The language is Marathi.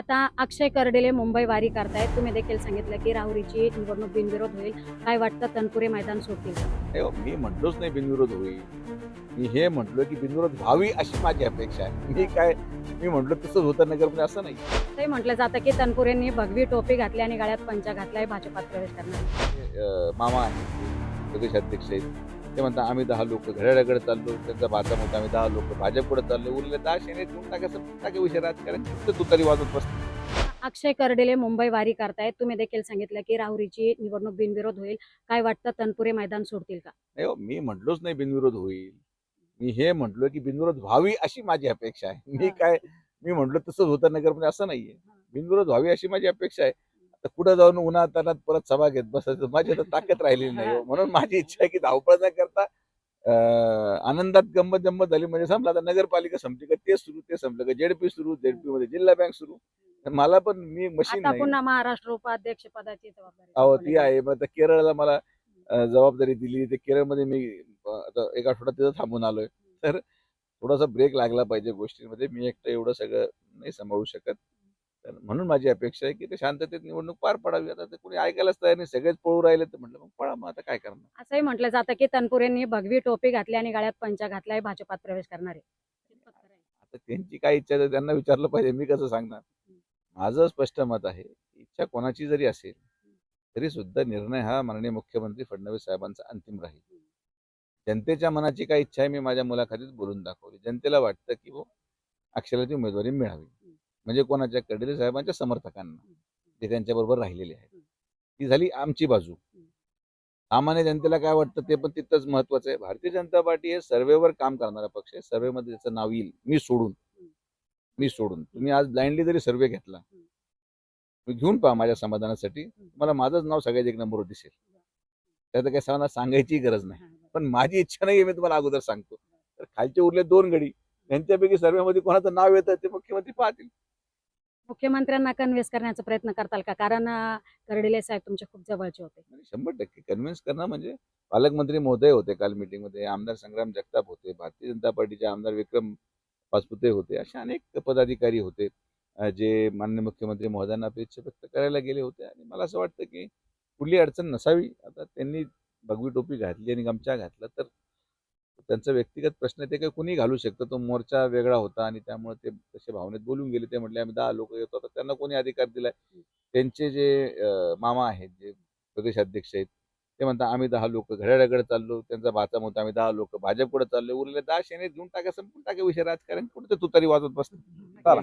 आता अक्षय कर्डिले मुंबई वारी करतायत. तुम्ही देखील सांगितलं की राहुरीची निवडणूक बिनविरोध होईल. काय वाटतं, तनपुरे मैदान सोडतील का? नाही हो, मी म्हटलोच नाही बिनविरोध होईल. मी हे म्हटलो की बिनविरोध व्हावी अशी माझी अपेक्षा आहे. मी म्हटलो तसंच होतं नगरमध्ये असं नाही. असंही म्हटलं जातं की तनपुरेंनी भगवी टोपी घातली आणि गळ्यात पंचा घातलाय, भाजपात प्रवेश करणार. मामा आहेत, प्रदेश अध्यक्ष आहेत. ते म्हणतात आम्ही 10 लोक घड्याळाकडे चाललो, त्यांचा भाचा मोठा आम्ही 10 लोक भाजपकडे चाललो, उरले 10 शेणे देऊन टाकायचं टाके विषय राजकारण फक्त तुतारी वाजवत बसतो. अक्षय कर्डिले मुंबई वारी करतायत. तुम्ही देखील सांगितलं की राहुरीची निवडणूक बिनविरोध होईल. काय वाटतं, तनपुरे मैदान सोडतील का? नाही हो, मी म्हटलोच नाही बिनविरोध होईल. मी हे म्हटलो की बिनविरोध व्हावी अशी माझी अपेक्षा आहे. मी म्हटलो तसंच होतं नगरमध्ये असं नाहीये. बिनविरोध व्हावी अशी माझी अपेक्षा आहे. आता पुढे जाऊन उन्हातान्हात परत सभा घेत बसायचं माझी तर ताकद राहिलेली नाही हो. म्हणून माझी इच्छा आहे की धावपळ न करता आनंदात गंमत जम्मत झाली म्हणजे संपलं. आता नगरपालिका संपली का ते सुरू, ते संपलं का जेडपी सुरू, जेडपी मध्ये जिल्हा बँक सुरू. तर मला पण मी मशीन आता नाही. पुन्हा महाराष्ट्र उपाध्यक्ष पदाची जबाबदारी अहो ती संपवण्यात आहे. मग आता केरळला मला जबाबदारी दिली. ते केरळमध्ये मी आता एक आठवडा तिथं थांबून आलोय. तर थोडासा ब्रेक लागला पाहिजे गोष्टींमध्ये. मी एकटं एवढं सगळं नाही सांभाळू शकत. तर म्हणून माझी अपेक्षा आहे की ते शांततेत निवडणूक पार पडावी. आता ते कोणी ऐकायलाच तयार नाही. सगळेच पळू राहिले तर म्हटलं मग पळा, मग आता काय करणार. असंही म्हटलं जातं की तनपुरेंनी भगवी टोपी घातली आणि गळ्यात पंचा घातलाय, भाजपात प्रवेश करणार आहे. आता त्यांची काय इच्छा आहे ते त्यांना विचारलं पाहिजे. मी कसं सांगणार. माझं स्पष्ट मत आहे. इच्छा कोणाची जरी असेल तरी सुद्धा निर्णय हा माननीय मुख्यमंत्री फडणवीस साहेबांचा अंतिम राहील. जनतेच्या मनाची काय इच्छा आहे मी माझ्या मुलाखतीत बोलून दाखवली. जनतेला वाटतं की अक्षयला ती उमेदवारी मिळावी. म्हणजे कोणाच्या कर्डिले साहेबांच्या समर्थकांना ते त्यांच्याबरोबर राहिलेले आहेत. ती झाली आमची बाजू. सामान्य जनतेला काय वाटतं ते पण तितकंच महत्वाचं आहे. भारतीय जनता पार्टी हे सर्व्हेवर काम करणारा पक्ष आहे. सर्व्हेमध्ये त्याचं नाव येईल मी सोडून तुम्ही आज ब्लाइंडली जरी सर्व्हे घेतला, तुम्ही घेऊन पहा माझ्या समाधानासाठी, तुम्हाला माझंच नाव सगळ्यात एक नंबरवर दिसेल. त्यात काही सर्वांना सांगायची गरज नाही. पण माझी इच्छा नाही मी तुम्हाला अगोदर सांगतो. तर खालचे उरले 2 गडी, त्यांच्यापैकी सर्व्हेमध्ये कोणाचं नाव येतं ते मुख्यमंत्री पाहतील. मुख्यमंत्र्यांना कन्व्हिन्स करण्याचा प्रयत्न करताल का? कारण कर्डिले साहेब तुमचे खूप जवळचे होते. म्हणजे 100% कन्व्हिन्स करणं म्हणजे पालकमंत्री महोदय होते काल मीटिंगमध्ये, आमदार संग्राम जगताप होते, भारतीय जनता पार्टीचे आमदार विक्रम पाचपुते होते, असे अनेक पदाधिकारी होते जे माननीय मुख्यमंत्री महोदयांना अपेक्षा व्यक्त करायला गेले होते. आणि मला असं वाटतं की कुठली अडचण नसावी. आता त्यांनी भगवी टोपी घातली आणि गमछा घातला तर त्यांचा व्यक्तिगत प्रश्न आहे, ते काही कुणी घालू शकतं. तो मोर्चा वेगळा होता आणि त्यामुळे ते तसे भावनेत बोलून गेले. ते म्हटले आम्ही 10 लोक येतो. आता त्यांना कोणी अधिकार दिलाय. त्यांचे जे मामा आहेत, जे प्रदेश अध्यक्ष आहेत, ते म्हणतात आम्ही 10 लोक घड्याळाकडे चाललो, त्यांचा भाचा मोठा आम्ही 10 लोक भाजपकडे चाललो, उरले 10 शेणे देऊन टाका, संपून टाका विषय राजकारण कुठे तुतारी वाजवत बसतात. चला.